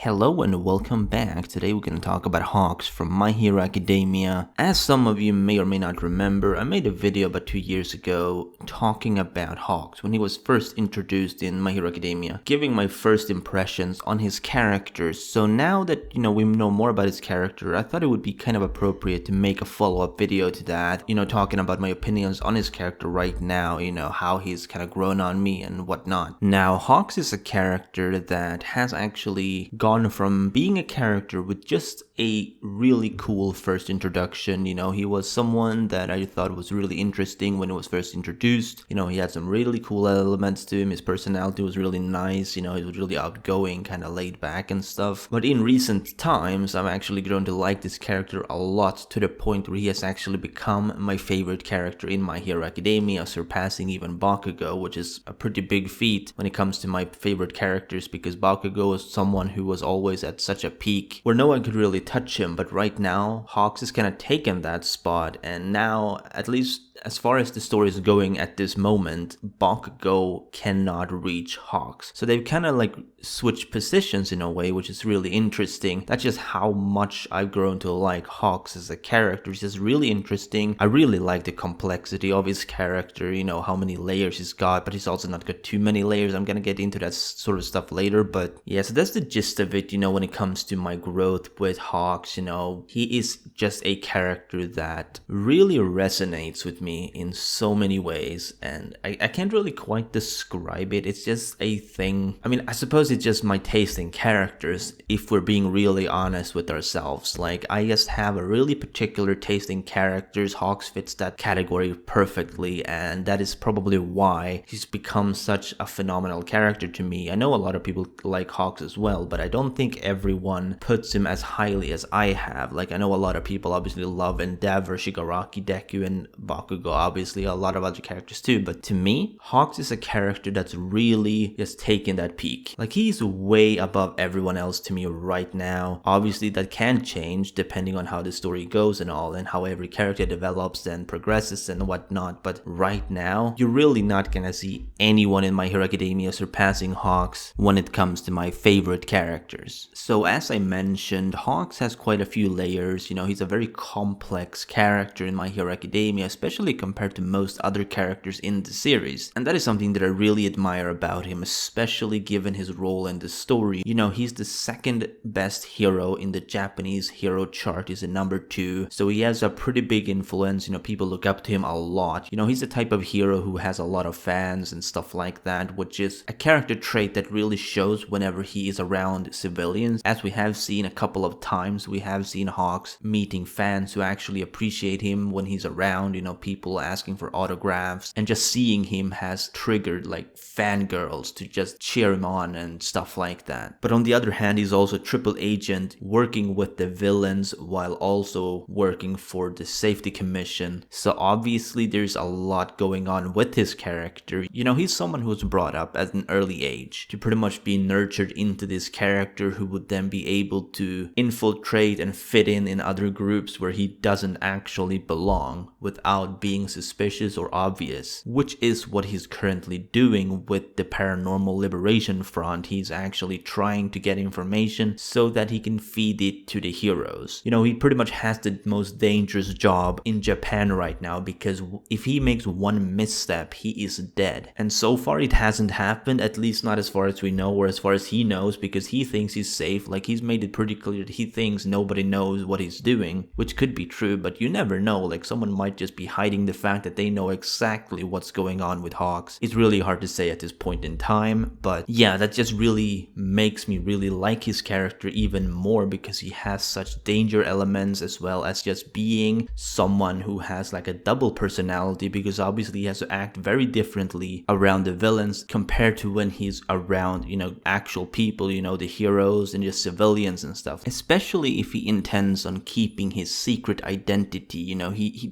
Hello and welcome back. Today we're going to talk about Hawks from My Hero Academia. As some of you may or may not remember, I made a video about 2 years ago talking about Hawks when he was first introduced in My Hero Academia, giving my first impressions on his characters. So now that, we know more about his character, I thought it would be kind of appropriate to make a follow-up video to that, talking about my opinions on his character right now, how he's kind of grown on me and whatnot. Now, Hawks is a character that has actually gone from being a character with just a really cool first introduction. He was someone that I thought was really interesting when he was first introduced. He had some really cool elements to him. His personality was really nice. He was really outgoing, kind of laid back and stuff. But in recent times, I've actually grown to like this character a lot, to the point where he has actually become my favorite character in My Hero Academia, surpassing even Bakugo, which is a pretty big feat when it comes to my favorite characters, because Bakugo is someone who was always at such a peak where no one could really touch him. But right now, Hawks has kind of taken that spot, and now, at least as far as the story is going at this moment, Bakugo cannot reach Hawks. So they've kind of switched positions in a way, which is really interesting. That's just how much I've grown to like Hawks as a character. It's just really interesting. I really like the complexity of his character, how many layers he's got, but he's also not got too many layers. I'm gonna get into that sort of stuff later, but yeah, so that's the gist of it, when it comes to my growth with Hawks. He is just a character that really resonates with me in so many ways, and I can't really quite describe it. It's just a thing. I suppose it's just my taste in characters, if we're being really honest with ourselves. I just have a really particular taste in characters. Hawks fits that category perfectly, and that is probably why he's become such a phenomenal character to me. I know a lot of people like Hawks as well, but I don't think everyone puts him as highly as I have. I know a lot of people obviously love Endeavor, Shigaraki, Deku, and Bakugo, obviously a lot of other characters too, but to me, Hawks is a character that's really just taken that peak. He's way above everyone else to me right now. Obviously that can change depending on how the story goes and all, and how every character develops and progresses and whatnot, but right now, you're really not gonna see anyone in My Hero Academia surpassing Hawks when it comes to my favorite characters. So as I mentioned, Hawks has quite a few layers. He's a very complex character in My Hero Academia, especially compared to most other characters in the series. And that is something that I really admire about him, especially given his role in the story. He's the second best hero in the Japanese hero chart. He's a number 2, so he has a pretty big influence. People look up to him a lot. He's the type of hero who has a lot of fans and stuff like that, which is a character trait that really shows whenever he is around civilians. As we have seen a couple of times, we have seen Hawks meeting fans who actually appreciate him when he's around. People asking for autographs, and just seeing him has triggered fangirls to just cheer him on and stuff like that. But on the other hand, he's also a triple agent working with the villains while also working for the safety commission. So obviously there's a lot going on with his character. He's someone who was brought up at an early age to pretty much be nurtured into this character, who would then be able to infiltrate and fit in other groups where he doesn't actually belong without being suspicious or obvious, which is what he's currently doing with the Paranormal Liberation Front. He's actually trying to get information so that he can feed it to the heroes. He pretty much has the most dangerous job in Japan right now, because if he makes one misstep, he is dead. And so far it hasn't happened, at least not as far as we know, or as far as he knows, because he thinks he's safe. He's made it pretty clear that he thinks nobody knows what he's doing, which could be true, but you never know. Someone might just be hiding the fact that they know exactly what's going on with Hawks. It's really hard to say at this point in time, but yeah, that just really makes me really like his character even more, because he has such danger elements, as well as just being someone who has a double personality, because obviously he has to act very differently around the villains compared to when he's around, actual people, the heroes and just civilians and stuff, especially if he intends on keeping his secret identity.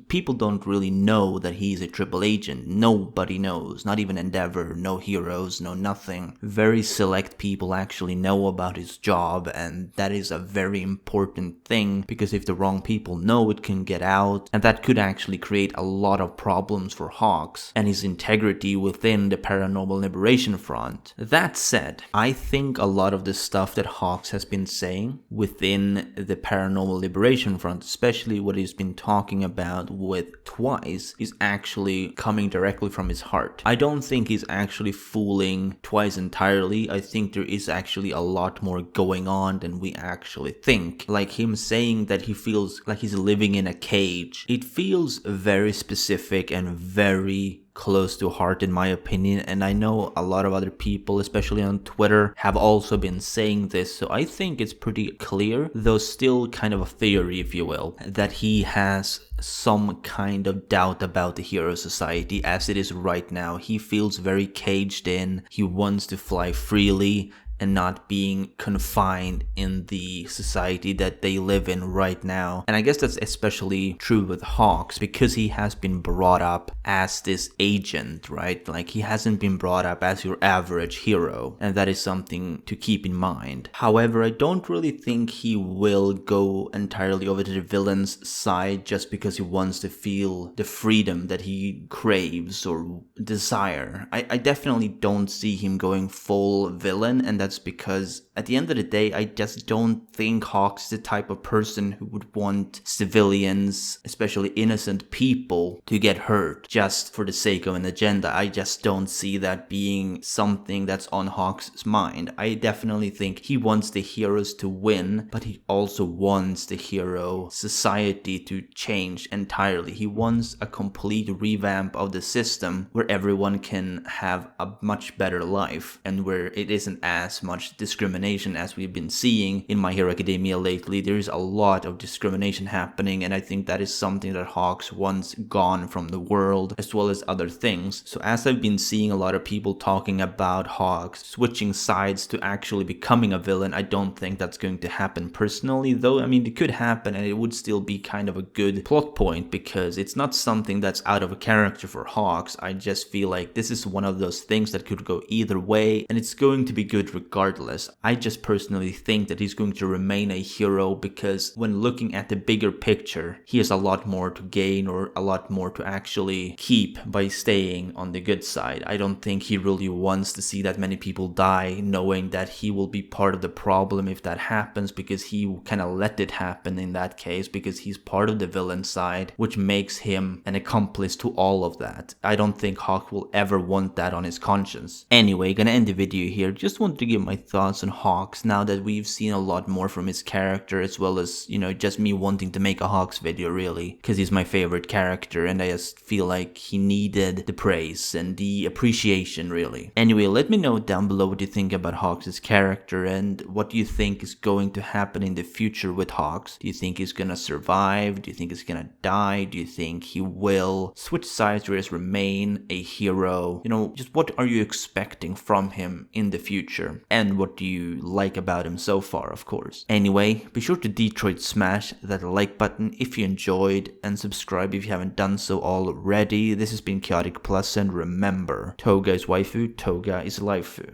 People don't really know that he's a triple agent. Nobody knows, not even Endeavor, no heroes, no nothing. Very select people actually know about his job, and that is a very important thing, because if the wrong people know, it can get out, and that could actually create a lot of problems for Hawks and his integrity within the Paranormal Liberation Front. That said, I think a lot of the stuff stuff that Hawks has been saying within the paranormal liberation front, especially what he's been talking about with Twice, is actually coming directly from his heart. I don't think he's actually fooling Twice entirely. I think there is actually a lot more going on than we actually think. Like him saying that he feels like he's living in a cage. It feels very specific and very close to heart in my opinion, and I know a lot of other people, especially on Twitter, have also been saying this, so I think it's pretty clear, though still kind of a theory if you will, that he has some kind of doubt about the hero society as it is right now. He feels very caged in, he wants to fly freely and not being confined in the society that they live in right now. And I guess that's especially true with Hawks because he has been brought up as this agent, right? Like he hasn't been brought up as your average hero, and that is something to keep in mind. However, I don't really think he will go entirely over to the villain's side just because he wants to feel the freedom that he craves or desire. I definitely don't see him going full villain, and that's because at the end of the day, I just don't think Hawks is the type of person who would want civilians, especially innocent people, to get hurt just for the sake of an agenda. I just don't see that being something that's on Hawks' mind. I definitely think he wants the heroes to win, but he also wants the hero society to change entirely. He wants a complete revamp of the system where everyone can have a much better life and where it isn't as much discrimination as we've been seeing in My Hero Academia lately. There's a lot of discrimination happening, and I think that is something that Hawks wants gone from the world, as well as other things. So as I've been seeing a lot of people talking about Hawks switching sides to actually becoming a villain, I don't think that's going to happen personally, though I mean it could happen and it would still be kind of a good plot point because it's not something that's out of a character for Hawks. I just feel like this is one of those things that could go either way, and it's going to be good regardless. I just personally think that he's going to remain a hero because when looking at the bigger picture, he has a lot more to gain or a lot more to actually keep by staying on the good side. I don't think he really wants to see that many people die, knowing that he will be part of the problem if that happens, because he kind of let it happen in that case because he's part of the villain side, which makes him an accomplice to all of that. I don't think Hawk will ever want that on his conscience. Anyway, gonna end the video here. Just wanted to give my thoughts on Hawks now that we've seen a lot more from his character, as well as, you know, just me wanting to make a Hawks video really, because he's my favorite character and I just feel like he needed the praise and the appreciation really. Anyway, let me know down below what you think about Hawks' character and what do you think is going to happen in the future with Hawks. Do you think he's gonna survive? Do you think he's gonna die? Do you think he will switch sides or just remain a hero? You know, just what are you expecting from him in the future? And what do you like about him so far, of course. Anyway, be sure to Detroit smash that like button if you enjoyed and subscribe if you haven't done so already. This has been Chaotic Plus, and remember, Toga is waifu, Toga is laifu.